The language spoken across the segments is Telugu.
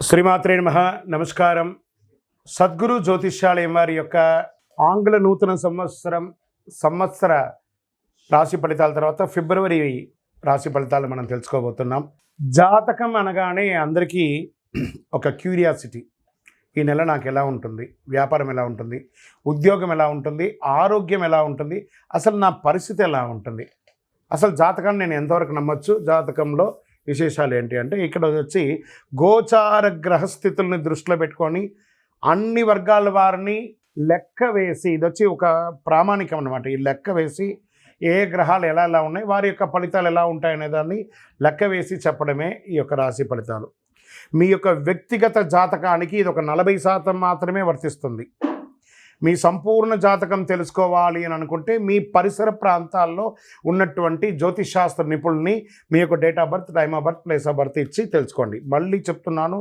శ్రీమాత్రే నమః. నమస్కారం. సద్గురు జ్యోతిష్యాలయం వారి యొక్క ఆంగ్ల నూతన సంవత్సర రాశి ఫలితాల తర్వాత ఫిబ్రవరి రాశి ఫలితాలు మనం తెలుసుకోబోతున్నాం. జాతకం అనగానే అందరికీ ఒక క్యూరియాసిటీ. ఈ నెల నాకు ఎలా ఉంటుంది, వ్యాపారం ఎలా ఉంటుంది, ఉద్యోగం ఎలా ఉంటుంది, ఆరోగ్యం ఎలా ఉంటుంది, అసలు నా పరిస్థితి ఎలా ఉంటుంది, అసలు జాతకాన్ని నేను ఎంతవరకు నమ్మొచ్చు, జాతకంలో విశేషాలు ఏంటి అంటే ఇక్కడ వచ్చి గోచార గ్రహస్థితుల్ని దృష్టిలో పెట్టుకొని అన్ని వర్గాల వారిని లెక్క వేసి, ఇది వచ్చి ఒక ప్రామాణికం అన్నమాట. ఈ లెక్క వేసి ఏ గ్రహాలు ఎలా ఎలా ఉన్నాయి, వారి యొక్క ఫలితాలు ఎలా ఉంటాయనే దాన్ని లెక్క వేసి చెప్పడమే ఈ యొక్క రాశి ఫలితాలు. మీ యొక్క వ్యక్తిగత జాతకానికి ఇది ఒక 40% మాత్రమే వర్తిస్తుంది. మీ సంపూర్ణ జాతకం తెలుసుకోవాలి అని అనుకుంటే మీ పరిసర ప్రాంతాల్లో ఉన్నటువంటి జ్యోతిషాస్త్ర నిపుణుల్ని మీ యొక్క date of birth, time of birth, place of birth ఇచ్చి తెలుసుకోండి. మళ్ళీ చెప్తున్నాను,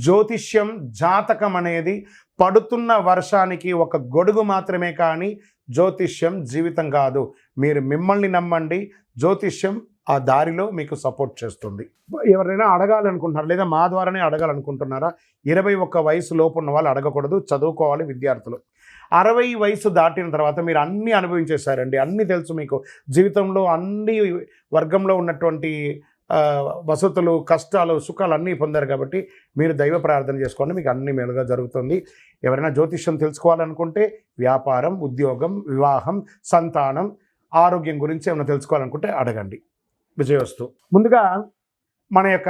జ్యోతిష్యం, జాతకం అనేది పడుతున్న వర్షానికి ఒక గొడుగు మాత్రమే, కానీ జ్యోతిష్యం జీవితం కాదు. మీరు మిమ్మల్ని నమ్మండి, జ్యోతిష్యం ఆ దారిలో మీకు సపోర్ట్ చేస్తుంది. ఎవరైనా అడగాలనుకుంటున్నారా, లేదా మా ద్వారానే అడగాలనుకుంటున్నారా? 21 వయసు లోపు ఉన్న వాళ్ళు అడగకూడదు, చదువుకోవాలి విద్యార్థులు. 60 వయసు దాటిన తర్వాత మీరు అన్నీ అనుభవించేశారండి, అన్నీ తెలుసు మీకు. జీవితంలో అన్ని వర్గంలో ఉన్నటువంటి వసతులు, కష్టాలు, సుఖాలు అన్నీ పొందారు కాబట్టి మీరు దైవ ప్రార్థన చేసుకోండి, మీకు అన్ని మేలుగా జరుగుతుంది. ఎవరైనా జ్యోతిష్యం తెలుసుకోవాలనుకుంటే వ్యాపారం, ఉద్యోగం, వివాహం, సంతానం, ఆరోగ్యం గురించి ఏమైనా తెలుసుకోవాలనుకుంటే అడగండి. విజయవస్తు. ముందుగా మన యొక్క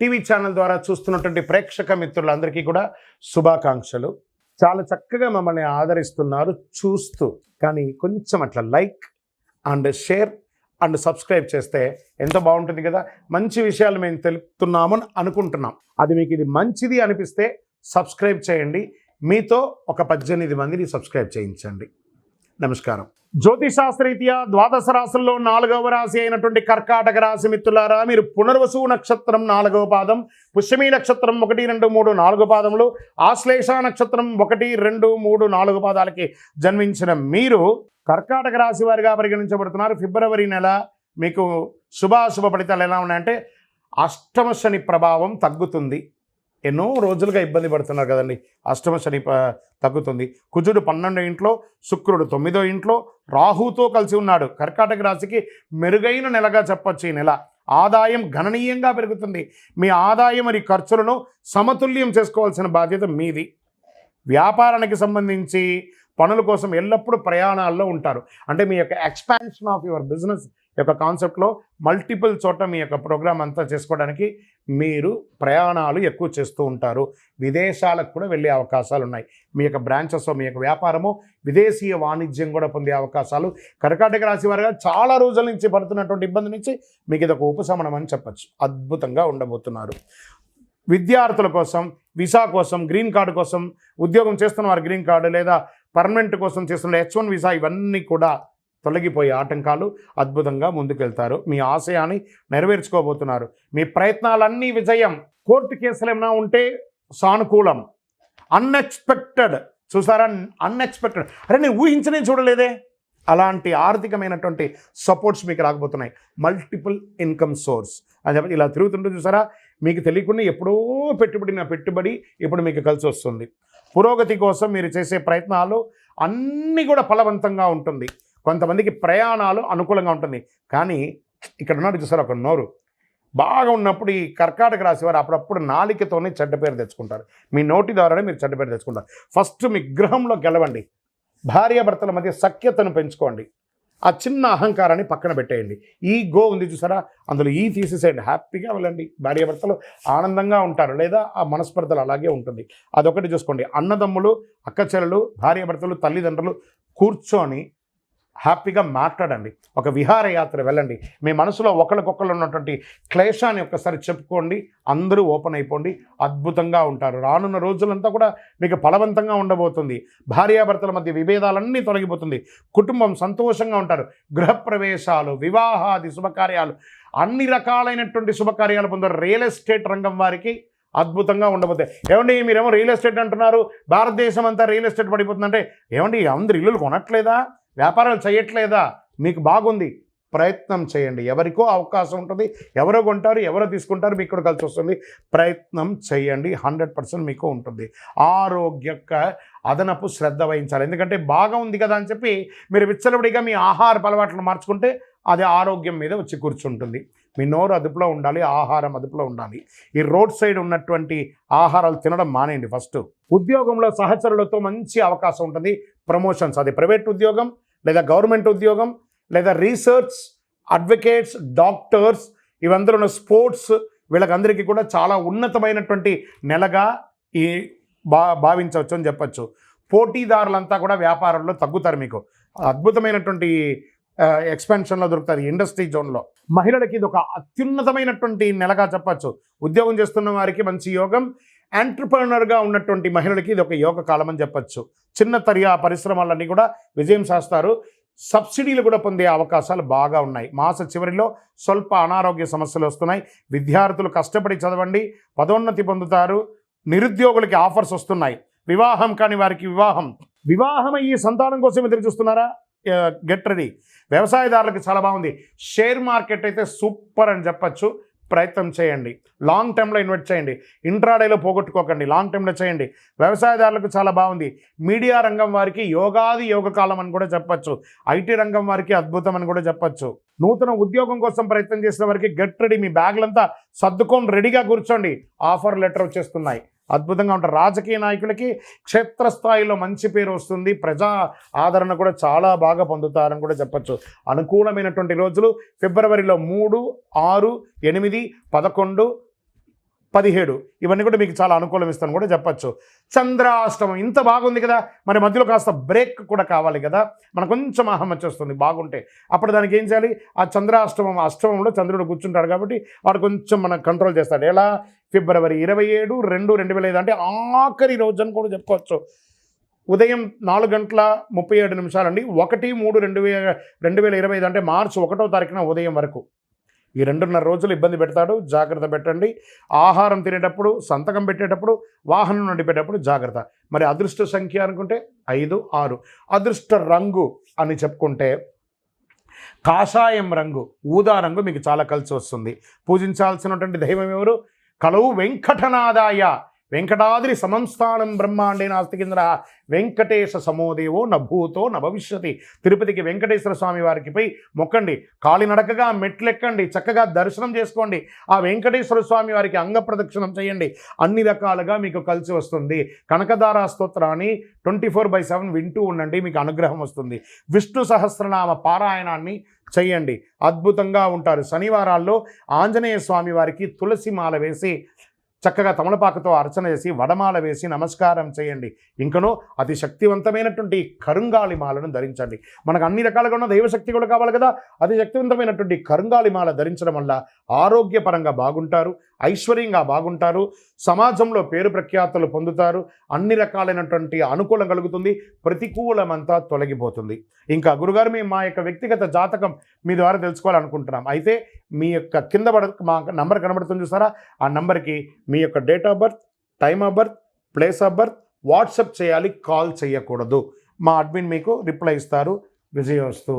టీవీ ఛానల్ ద్వారా చూస్తున్నటువంటి ప్రేక్షక మిత్రులందరికీ కూడా శుభాకాంక్షలు. చాలా చక్కగా మమ్మల్ని ఆదరిస్తున్నారు చూస్తూ, కానీ కొంచెం అట్లా like and share and subscribe చేస్తే ఎంత బాగుంటుంది కదా. మంచి విషయాలు మేము తెలుపుతున్నాము అనుకుంటున్నాం. అది మీకు ఇది మంచిది అనిపిస్తే సబ్స్క్రైబ్ చేయండి. మీతో ఒక 18 మందిని సబ్స్క్రైబ్ చేయించండి. నమస్కారం. జ్యోతిశాస్త్రరీత్యా ద్వాదశ రాశుల్లో 4వ రాశి అయినటువంటి కర్కాటక రాశి మిత్రులారా, మీరు పునర్వసు నక్షత్రం 4వ పాదం, పుష్యమి నక్షత్రం 1, 2, 3, 4 పాదములు, ఆశ్లేష నక్షత్రం 1, 2, 3, 4 పాదాలకి జన్మించిన మీరు కర్కాటక రాశి వారిగా పరిగణించబడుతున్నారు. ఫిబ్రవరి నెల మీకు శుభాశుభ ఫలితాలు ఎలా ఉన్నాయంటే, అష్టమ శని ప్రభావం తగ్గుతుంది. ఎన్నో రోజులుగా ఇబ్బంది పడుతున్నారు కదండి, అష్టమ శని తగ్గుతుంది. కుజుడు 12వ ఇంట్లో, శుక్రుడు 9వ ఇంట్లో, రాహుతో కలిసి ఉన్నాడు. కర్కాటక రాశికి మెరుగైన నెలగా చెప్పొచ్చు ఈ నెల. ఆదాయం గణనీయంగా పెరుగుతుంది. మీ ఆదాయం మరియు ఖర్చులను సమతుల్యం చేసుకోవాల్సిన బాధ్యత మీది. వ్యాపారానికి సంబంధించి పనుల కోసం ఎల్లప్పుడూ ప్రయాణాల్లో ఉంటారు. అంటే మీ యొక్క ఎక్స్పాన్షన్ ఆఫ్ యువర్ బిజినెస్ యొక్క కాన్సెప్ట్లో మల్టిపుల్ చోట మీ యొక్క ప్రోగ్రామ్ అంతా చేసుకోవడానికి మీరు ప్రయాణాలు ఎక్కువ చేస్తూ ఉంటారు. విదేశాలకు కూడా వెళ్ళే అవకాశాలు ఉన్నాయి. మీ యొక్క బ్రాంచెస్, మీ యొక్క వ్యాపారము విదేశీయ వాణిజ్యం కూడా పొందే అవకాశాలు కర్కాటక రాశి వారిగా చాలా రోజుల నుంచి పడుతున్నటువంటి ఇబ్బంది నుంచి మీకు ఇది ఒక ఉపశమనం అని చెప్పచ్చు. అద్భుతంగా ఉండబోతున్నారు. విద్యార్థుల కోసం, వీసా కోసం, గ్రీన్ కార్డు కోసం, ఉద్యోగం చేస్తున్న వారు గ్రీన్ కార్డు లేదా పర్మనెంట్ కోసం చేస్తున్న H1 వీసా, ఇవన్నీ కూడా తొలగిపోయే ఆటంకాలు అద్భుతంగా ముందుకెళ్తారు. మీ ఆశయాన్ని నెరవేర్చుకోబోతున్నారు. మీ ప్రయత్నాలన్నీ విజయం. కోర్టు కేసులు ఏమైనా ఉంటే సానుకూలం. అన్ఎక్స్పెక్టెడ్, చూసారా, అన్ఎక్స్పెక్టెడ్, అరే నేను ఊహించనే చూడలేదే, అలాంటి ఆర్థికమైనటువంటి సపోర్ట్స్ మీకు రాకపోతున్నాయి. మల్టిపుల్ ఇన్కమ్ సోర్స్ అని చెప్పి ఇలా తిరుగుతుంటే చూసారా, మీకు తెలియకుండా ఎప్పుడో పెట్టుబడి ఇప్పుడు మీకు కలిసి వస్తుంది. పురోగతి కోసం మీరు చేసే ప్రయత్నాలు అన్నీ కూడా ఫలవంతంగా ఉంటుంది. కొంతమందికి ప్రయాణాలు అనుకూలంగా ఉంటుంది. కానీ ఇక్కడ ఉన్నాడు చూసారా ఒక నోరు, బాగా ఉన్నప్పుడు ఈ కర్కాటక రాశి వారు అప్పుడప్పుడు నాలికతోనే చెడ్డ పేరు తెచ్చుకుంటారు. మీ నోటి ద్వారానే మీరు చెడ్డ పేరు తెచ్చుకుంటారు. ఫస్ట్ మీ గృహంలో గెలవండి. భార్యాభర్తల మధ్య సఖ్యతను పెంచుకోండి. ఆ చిన్న అహంకారాన్ని పక్కన పెట్టేయండి. ఈ గో ఉంది చూసారా, అందులో ఈ తీసేసేయండి. హ్యాపీగా వెళ్ళండి. భార్యాభర్తలు ఆనందంగా ఉంటారు, లేదా ఆ మనస్పర్ధలు అలాగే ఉంటుంది. అదొకటి చూసుకోండి. అన్నదమ్ములు, అక్కచెల్లెలు, భార్యాభర్తలు, తల్లిదండ్రులు కూర్చొని హ్యాపీగా మాట్లాడండి. ఒక విహారయాత్ర వెళ్ళండి. మీ మనసులో ఒకరికొకరు ఉన్నటువంటి క్లేశాన్ని ఒక్కసారి చెప్పుకోండి. అందరూ ఓపెన్ అయిపోండి. అద్భుతంగా ఉంటారు. రానున్న రోజులంతా కూడా మీకు ఫలవంతంగా ఉండబోతుంది. భార్యాభర్తల మధ్య విభేదాలన్నీ తొలగిపోతుంది. కుటుంబం సంతోషంగా ఉంటారు. గృహప్రవేశాలు, వివాహాది శుభకార్యాలు, అన్ని రకాలైనటువంటి శుభకార్యాలు పొందారు. రియల్ ఎస్టేట్ రంగం వారికి అద్భుతంగా ఉండబోతాయి. ఏమండి మీరేమో రియల్ ఎస్టేట్ అంటున్నారు, భారతదేశం అంతా రియల్ ఎస్టేట్ పడిపోతుందంటే, ఏమండి అందరు ఇల్లులు కొనట్లేదా, వ్యాపారాలు చేయట్లేదా? మీకు బాగుంది. ప్రయత్నం చేయండి. ఎవరికో అవకాశం ఉంటుంది, ఎవరో కొంటారు, ఎవరో తీసుకుంటారు, మీకు కూడా కలిసి వస్తుంది. ప్రయత్నం చేయండి, 100% మీకు ఉంటుంది. ఆరోగ్యక అదనపు శ్రద్ధ వహించాలి. ఎందుకంటే బాగా ఉంది కదా అని చెప్పి మీరు విచ్చలవిడిగా మీ ఆహారపు అలవాట్లను మార్చుకుంటే అది ఆరోగ్యం మీద వచ్చి కూర్చుంటుంది. మీ నోరు అదుపులో ఉండాలి, ఆహారం అదుపులో ఉండాలి. ఈ రోడ్ సైడ్ ఉన్నటువంటి ఆహారాలు తినడం మానేయండి. ఫస్ట్ ఉద్యోగంలో సహచరులతో మంచి అవకాశం ఉంటుంది. ప్రమోషన్స్, అది ప్రైవేట్ ఉద్యోగం లేదా గవర్నమెంట్ ఉద్యోగం లేదా రీసెర్చ్, అడ్వకేట్స్, డాక్టర్స్, ఇవందరూ ఉన్న స్పోర్ట్స్, వీళ్ళకందరికీ కూడా చాలా ఉన్నతమైనటువంటి నెలగా ఈ భావించవచ్చు అని చెప్పచ్చు. పోటీదారులంతా కూడా వ్యాపారంలో తగ్గుతారు. మీకు అద్భుతమైనటువంటి ఎక్స్పాన్షన్లో దొరుకుతుంది ఇండస్ట్రీ జోన్లో. మహిళలకి ఇది ఒక అత్యున్నతమైనటువంటి నెలగా చెప్పచ్చు. ఉద్యోగం చేస్తున్న వారికి మంచి యోగం, ఎంటర్‌ప్రెన్యూర్‌గా ఉన్నటువంటి మహిళలకి ఇది ఒక యోగ కాలం అని చెప్పచ్చు. చిన్న తరహా పరిశ్రమలన్నీ కూడా విజయం సాధిస్తారు. సబ్సిడీలు కూడా పొందే అవకాశాలు బాగా ఉన్నాయి. మాస చివరిలో స్వల్ప అనారోగ్య సమస్యలు వస్తున్నాయి. విద్యార్థులు కష్టపడి చదవండి, పదోన్నతి పొందుతారు. నిరుద్యోగులకి ఆఫర్స్ వస్తున్నాయి. వివాహం కాని వారికి వివాహం అయ్యి సంతానం కోసం ఎదురు చూస్తున్నారా? Get ready. వ్యవసాయదారులకు చాలా బాగుంది. షేర్ మార్కెట్ అయితే సూపర్ అని చెప్పచ్చు. ప్రయత్నం చేయండి. లాంగ్ టర్మ్లో ఇన్వెస్ట్ చేయండి. ఇంట్రాడేలో పోగొట్టుకోకండి, లాంగ్ టర్మ్లో చేయండి. వ్యవసాయదారులకు చాలా బాగుంది. మీడియా రంగం వారికి యోగాది యోగకాలం అని కూడా చెప్పచ్చు. ఐటీ రంగం వారికి అద్భుతం అని కూడా చెప్పచ్చు. నూతన ఉద్యోగం కోసం ప్రయత్నం చేసిన వారికి గెట్ రెడీ. మీ బ్యాగులంతా సర్దుకొని రెడీగా కూర్చోండి. ఆఫర్ లెటర్ వచ్చేస్తున్నాయి. అద్భుతంగా ఉంటారు. రాజకీయ నాయకులకి క్షేత్రస్థాయిలో మంచి పేరు వస్తుంది. ప్రజా ఆదరణ కూడా చాలా బాగా పొందుతారని కూడా చెప్పచ్చు. అనుకూలమైనటువంటి రోజులు ఫిబ్రవరిలో 3, 6, 8, 11, 17 ఇవన్నీ కూడా మీకు చాలా అనుకూలం ఇస్తాను కూడా చెప్పచ్చు. చంద్రాష్టమం ఇంత బాగుంది కదా, మరి మధ్యలో కాస్త బ్రేక్ కూడా కావాలి కదా. మనకు కొంచెం అహం వచ్చేస్తుంది బాగుంటే. అప్పుడు దానికి ఏం చేయాలి? ఆ అష్టమంలో చంద్రుడు కూర్చుంటాడు కాబట్టి వాడు కొంచెం మనం కంట్రోల్ చేస్తాడు. ఎలా? ఫిబ్రవరి 27, 2, 2005 అంటే ఆఖరి రోజు అని కూడా చెప్పుకోవచ్చు. ఉదయం 4:37 అండి. 1/3/2025 అంటే మార్చి 1వ తారీఖున ఉదయం వరకు ఈ 2.5 రోజులు ఇబ్బంది పెడతాడు. జాగ్రత్త పెట్టండి. ఆహారం తినేటప్పుడు, సంతకం పెట్టేటప్పుడు, వాహనం నడిపేటప్పుడు జాగ్రత్త. మరి అదృష్ట సంఖ్య అనుకుంటే 5, 6. అదృష్ట రంగు అని చెప్పుకుంటే కాషాయం రంగు, ఊదా రంగు మీకు చాలా కలిసి వస్తుంది. పూజించాల్సినటువంటి దైవం ఎవరు? కలవు వెంకటనాదాయ వెంకటాద్రి సమంస్థానం బ్రహ్మాండే నాస్తి కింద వెంకటేశ సమోదేవో నభూతో నభవిష్యతి. తిరుపతికి వెంకటేశ్వర స్వామి వారికి పోయి మొక్కండి. కాలినడకగా మెట్లెక్కండి, చక్కగా దర్శనం చేసుకోండి. ఆ వెంకటేశ్వర స్వామి వారికి అంగ ప్రదక్షిణం చేయండి. అన్ని రకాలుగా మీకు కలిసి వస్తుంది. కనకదార స్తోత్రాన్ని 24/7 వింటూ ఉండండి, మీకు అనుగ్రహం వస్తుంది. విష్ణు సహస్రనామ పారాయణాన్ని చేయండి, అద్భుతంగా ఉంటారు. శనివారాల్లో ఆంజనేయ స్వామి వారికి తులసి మాల వేసి చక్కగా తమలపాకుతో అర్చన చేసి వడమాల వేసి నమస్కారం చేయండి. ఇంకనూ అతి శక్తివంతమైనటువంటి కరుంగాలి మాలను ధరించండి. మనకు అన్ని రకాలుగా ఉన్న దైవశక్తి కూడా కావాలి కదా. అతి శక్తివంతమైనటువంటి కరుంగాలి మాల ధరించడం వల్ల ఆరోగ్యపరంగా బాగుంటారు, ఐశ్వర్యంగా బాగుంటారు, సమాజంలో పేరు ప్రఖ్యాతులు పొందుతారు. అన్ని రకాలైనటువంటి అనుకూలం కలుగుతుంది, ప్రతికూలమంతా తొలగిపోతుంది. ఇంకా గురుగారు, మేము మా యొక్క వ్యక్తిగత జాతకం మీ ద్వారా తెలుసుకోవాలనుకుంటున్నాం. అయితే మీ యొక్క కింద మా నంబర్ కనబడుతుంది చూసారా, ఆ నంబర్కి మీ యొక్క date of birth, time of birth, place of birth WhatsApp చేయాలి, కాల్ చేయకూడదు. మా అడ్మిన్ మీకు రిప్లై ఇస్తారు. విజయోస్తు.